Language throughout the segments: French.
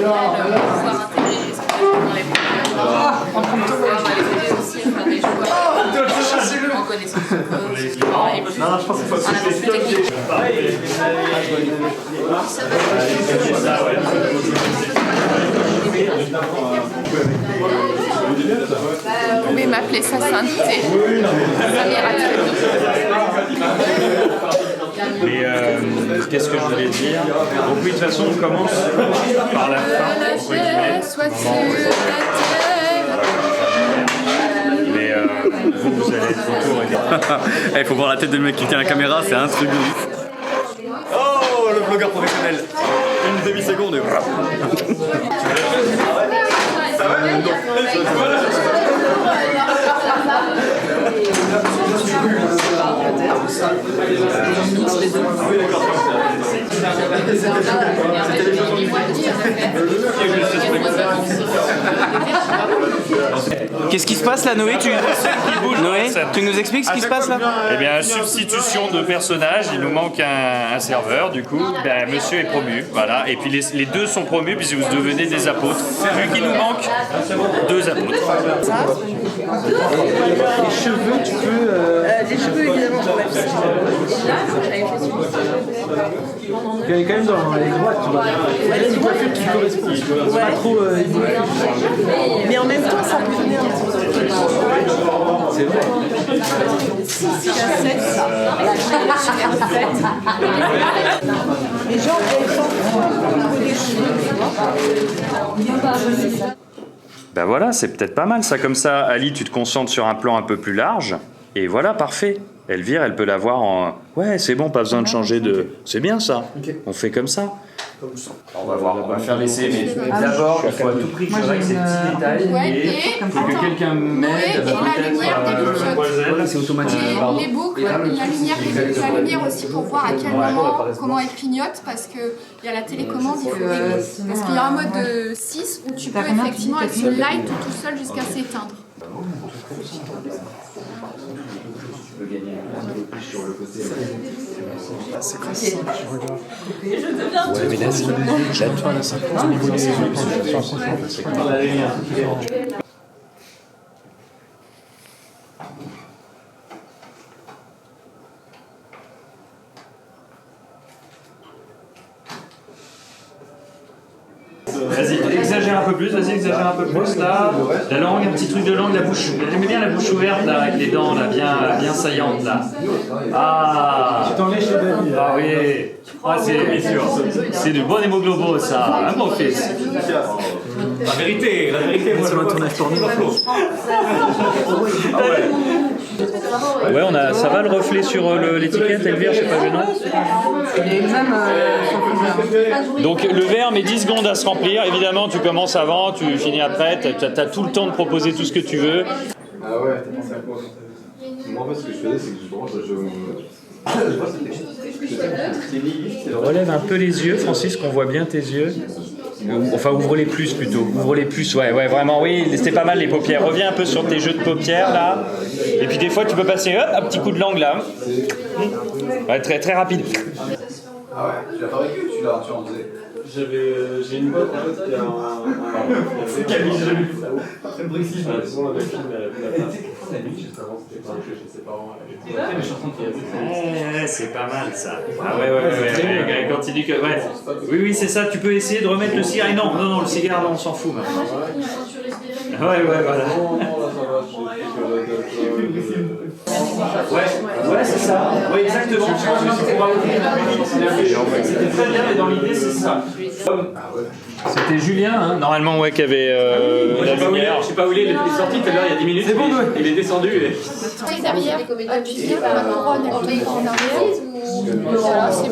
pouvoir intégrer les spectacles dans les pouvoir les aider aussi à faire des choix en connaissance de cause, et plus en avance plus technique. Vous pouvez m'appeler sa sainteté. Mais qu'est-ce que je voulais dire? Donc oui, de toute façon, on commence par la fin, entre guillemets. Mais vous allez être autour. Il faut voir la tête de mec qui tient la caméra, c'est un truc de ouf. Oh, le blogueur professionnel. Une demi-seconde et voilà. Qu'est-ce qui se passe là, Noé? Noé, tu nous expliques ce qui se passe là? Eh bien, substitution de personnage, il nous manque un serveur, du coup, ben, monsieur est promu, voilà, et puis les deux sont promus puisque vous devenez des apôtres, vu qu'il nous manque 2 apôtres. Les cheveux, tu peux... Les cheveux, évidemment, sur la piste. Elle est quand même dans les droites, tu vois. Elle a une coiffure qui correspond. C'est pas trop... Mais en même temps, ça peut venir un petit peu. C'est vrai. 6 à 7. Les gens, elles sont les cheveux, tu vois. Ben voilà, c'est peut-être pas mal ça, comme ça, Ali, tu te concentres sur un plan un peu plus large, et voilà, parfait. Elvire, elle peut l'avoir en... Ouais, c'est bon, pas besoin de changer de... C'est bien ça, on fait comme ça. On va voir, on va faire l'essai, mais d'abord, il faut à tout prix que je règle ces petits détails, et il faut que quelqu'un m'aide Voilà, c'est automatique. Les boucles, la lumière aussi pour voir à quel moment, comment elle clignote, parce qu'il y a la télécommande, il faut régler. Parce qu'il y a un mode de 6 où tu peux effectivement être sur light tout seul jusqu'à s'éteindre. C'est quoi ça? Je regarde. Ouais, mais là, j'attends la 50 au niveau des yeux. Vas-y, exagère un peu plus, là. La langue, un petit truc de langue, la bouche. J'aimais bien la bouche ouverte, là, avec les dents, là, bien saillantes, là. Ah! Tu t'en lèches les dents. Ah oui! Ah, c'est du bon hémoglobin, ça, hein, mon fils? La vérité, moi, Sur un tournage porno. Ouais, ça va le reflet sur l'étiquette, Elvire, c'est pas gênant? Et même Donc le verre met 10 secondes à se remplir, évidemment tu commences avant, tu finis après, t'as tout le temps de proposer tout ce que tu veux. Ah ouais, t'as pensé à quoi? Moi en fait ce que je faisais c'est que je Relève un peu les yeux, Francis, qu'on voit bien tes yeux. Enfin, ouvre-les plus plutôt. Ouvre-les plus, ouais, vraiment, oui, c'était pas mal les paupières. Reviens un peu sur tes jeux de paupières là. Et puis des fois, tu peux passer hop, un petit coup de langue là. Ouais, très, très rapide. Ah ouais, tu l'as fabriqué ou tu en faisais? J'ai une pote en fait qui a un Camille après le Brexit, je me souviens avec qui la nuit juste avant, c'était pas chez ses parents. C'est pas mal ça. Ah ouais, continue que. Ouais. Oui, c'est ça, tu peux essayer de remettre le cigare. Non, le cigare, là, on s'en fout maintenant. Ouais, voilà. Ouais, c'est ça. Oui, exactement. C'était très bien, mais dans l'idée, c'est ça. C'était Julien, hein, normalement, ouais, qui avait la lumière. Je sais pas où il est sorti tout à l'heure il y a 10 minutes. C'est bon, il est descendu. Derrière, appuyer par la couronne en arrière. Voilà, c'est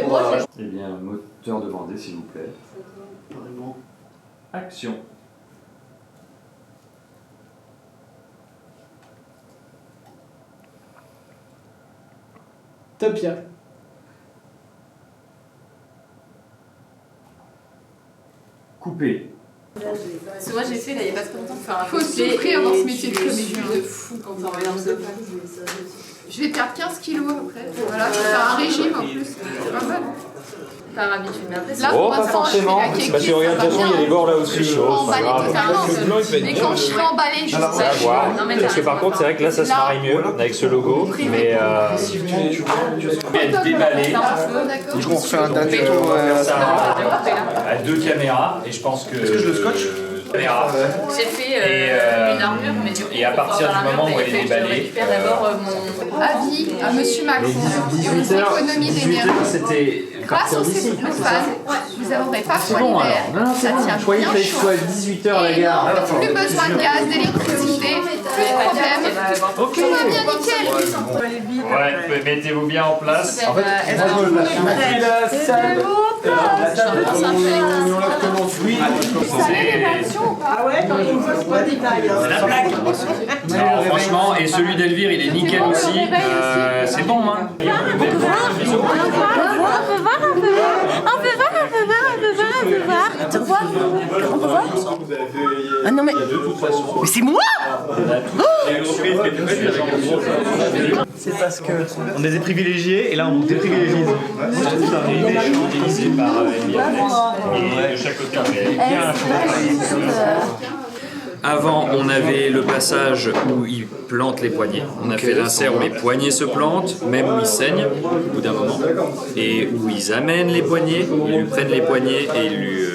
bon. Eh bien, moteur de Vendée, s'il vous plaît. Action. Topia. Couper. C'est moi j'ai fait là il y a pas très longtemps pour faire un Faut cosplay souffrir dans ce et métier de je suis comédien. de fou quand on regarde ça. Je vais perdre 15 kilos après. Voilà, je vais faire un régime en plus. C'est pas mal. hyper habituée. Mais après, Là, Oh, pour pas l'instant, je fais forcément. la kékisse, Parce que regarde, de toute façon, il y a des bords là aussi Je suis chauds. emballée totalement. Mais quand je serai emballée, je Ça va sais. voir. Non, mais Parce que par contre, c'est vrai que là, ça se marie mieux avec ce logo. Mais elle déballée. D'accord. On refait un date. On va faire ça à 2 caméras. Et je pense que. Est-ce que je le scotch caméra. j'ai fait Et, une armure, mais du coup, et à pour partir faire du moment l'armure, où elle est je déballée, récupère d'abord mon... Avis à Monsieur Macron sur les économies d'énergie. c'était. Grâce au cellophane, vous n'aurez pas froid bon, l'hiver. alors. Non, Ça tient Je croyais bien qu'il fallait que ce chaud. soit à 18h la Et gare. non, plus besoin de gaz, d'électricité, plus de problème. Ok. Tout va bien nickel. Ouais, mettez-vous bien en place. En fait, On l'a commencé. Oui. Ah ouais, quand il me faut pas de détails. Non, franchement, et celui d'Elvire, il est nickel aussi. C'est bon, hein. Ah non mais c'est moi. C'est parce que On est des privilégiés et là on déprivilégie. Organisé par Elvire et de chaque côté. Avant, on avait le passage où ils plantent les poignets. On a fait l'insert où les poignets se plantent, même où ils saignent au bout d'un moment, et où ils amènent les poignets, ils lui prennent les poignets et ils lui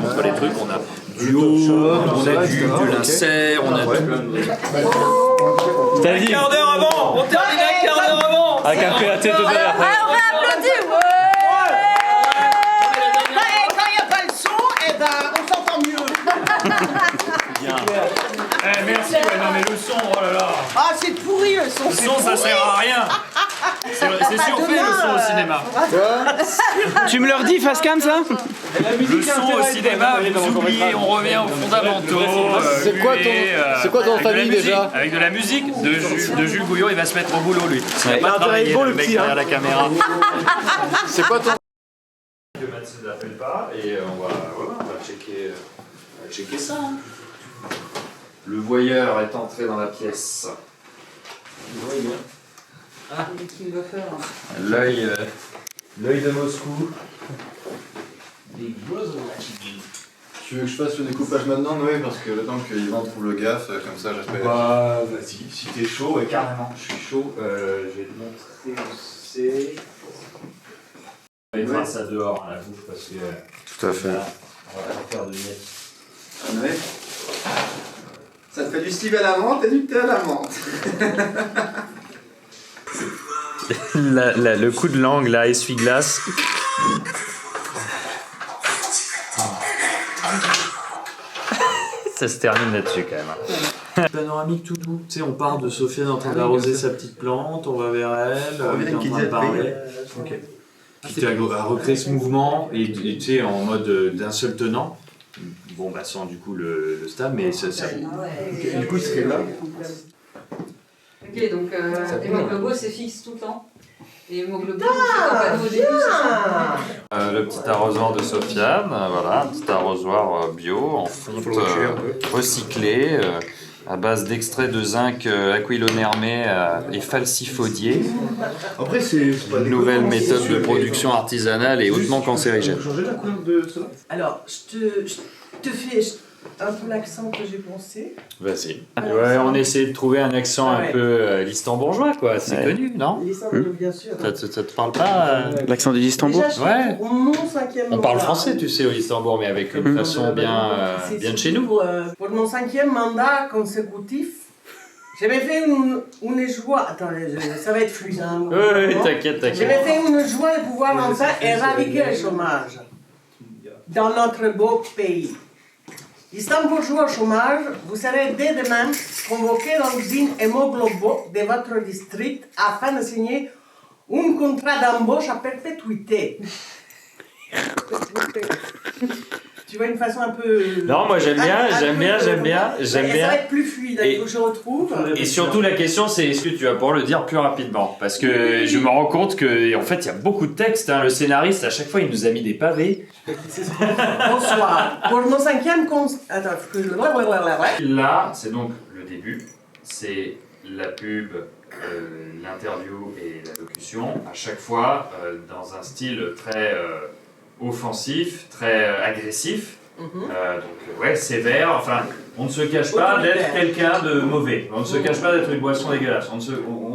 montrent les trucs. On a du haut, on a de l'insert, on a tout. T'as dit Un quart d'heure avant, on termine un quart d'heure avant. avec un peu la tête de derrière. on va applaudir. Quand il n'y a pas le son, eh ben on s'entend mieux. Merci, ouais, non mais le son, oh là là. Ah c'est pourri le son. Le son, ça sert à rien. C'est surfait le son au cinéma. Tu me le redis, Fascan, ça? Le son au cinéma, vous oubliez, on revient aux fondamentaux. C'est quoi ton avec de la famille, musique, déjà? avec de la musique de Jules Gouillon, il va se mettre au boulot lui. Il va pas travailler, bon, le le mec petit, derrière la caméra. C'est quoi ton. Que Mathis ne l'appelle pas et on va checker ça. Le voyeur est entré dans la pièce. L'œil de Moscou. Tu veux que je fasse le découpage maintenant, Noé? Parce que le temps que Yvan trouve le gaffe, comme ça j'appelle. Bah vas-y, si t'es chaud, carrément, je suis chaud. Je vais te montrer où c'est. On va mettre ça dehors à la bouffe parce que. Tout à fait. Voilà, on va pas faire de miettes. Noé, ça te fait du Steve à la menthe et du thé à la menthe. Le coup de langue là, essuie-glace. Ça se termine là-dessus quand même. Panoramique tout doux. Tu sais, on part de Sofiane en train d'arroser sa petite plante, on va vers elle, elle est en train de parler. Ok. Quitte à recréer ce mouvement et tu sais, en mode d'un seul tenant. Bon, bah sans du coup le stab, mais ça. Du coup, il serait là. Ok, donc hémoglobine c'est fixe tout le temps. Et hémoglobine, c'est un panneau au début, c'est ça? Le petit arrosoir de Sofiane, voilà, un petit arrosoir bio en fonte recyclé à base d'extrait de zinc aquilonérmé et falsifodié. Après, c'est pas Une nouvelle méthode de production artisanale et hautement cancérigène. Tu peux changer la couleur de cela? Alors je te fais un peu l'accent que j'ai pensé. Vas-y. Ouais, on essaie de trouver un accent un peu listembourgeois, quoi. C'est connu, non? Bien sûr. Ça te parle pas L'accent du Listembourg? Déjà, Ouais. mon cinquième On parle mandat. français, tu sais, au Listembourg, mais avec une façon bien de chez nous. Pour mon cinquième mandat consécutif, j'avais fait une joie. Attendez, ça va être fluide. Hein, Oui, t'inquiète. j'avais fait une joie de pouvoir enfin éradiquer le chômage dans notre beau pays. Istanbuljois au chômage, vous serez dès demain convoqués dans l'usine Hémoglobo de votre district afin de signer un contrat d'embauche à perpétuité. Tu vois une façon un peu... Non, moi j'aime bien. Ça va être plus fluide, il faut que je retrouve. Et surtout la question c'est est-ce que tu vas pouvoir le dire plus rapidement? Parce que je me rends compte que en fait il y a beaucoup de textes, hein. Le scénariste à chaque fois il nous a mis des pavés. Bonsoir. Pour mon cinquième... Attends, Là c'est donc le début, c'est la pub, l'interview et la locution. intervention, à chaque fois dans un style très offensif, très agressif. Donc ouais, sévère, enfin, on ne se cache pas d'être quelqu'un de mauvais, on ne se cache pas d'être une boisson dégueulasse, on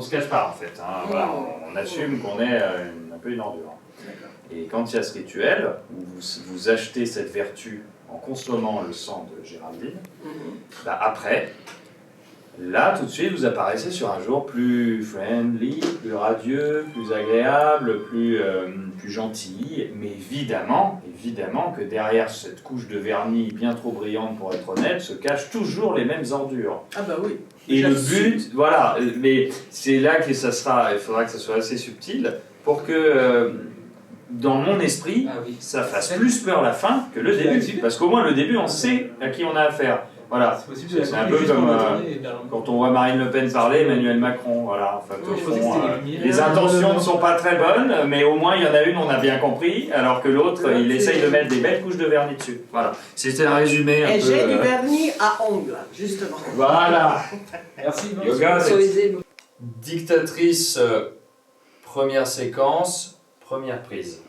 se cache pas en fait, hein. Voilà, on assume qu'on est un peu une ordure. Et quand il y a ce rituel, où vous achetez cette vertu en consommant le sang de Géraldine, bah après, là tout de suite vous apparaissez sur un jour plus friendly, plus radieux, plus agréable, plus gentil, mais évidemment que derrière cette couche de vernis bien trop brillante pour être honnête, se cachent toujours les mêmes ordures. Ah bah oui. Et le but, voilà, mais c'est là que ça sera, il faudra que ça soit assez subtil pour que dans mon esprit, ça fasse plus peur la fin que le début. Parce qu'au moins le début, on sait à qui on a affaire. Voilà, c'est un peu comme quand on voit Marine Le Pen parler, Emmanuel Macron. Voilà, en fait, au fond, les intentions ne sont pas très bonnes, mais au moins il y en a une, on a bien compris, alors que l'autre, il essaye de mettre des belles couches de vernis dessus. Voilà, c'était un résumé un peu... Et j'ai du vernis à ongles, justement. Voilà. Merci. Yoga, dictatrice, première séquence, première prise.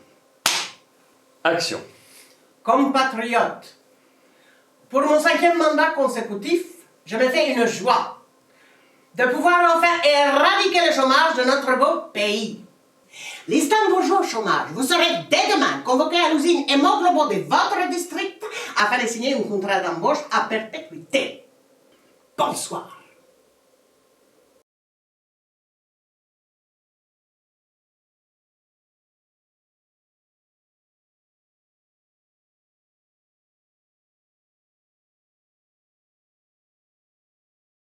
Action. Compatriotes, pour mon 5e mandat consécutif, je me fais une joie de pouvoir enfin éradiquer le chômage de notre beau pays. Les Stambourgeois au chômage, vous serez dès demain convoqués à l'usine Hémoglobo de votre district afin de signer un contrat d'embauche à perpétuité. Bonsoir.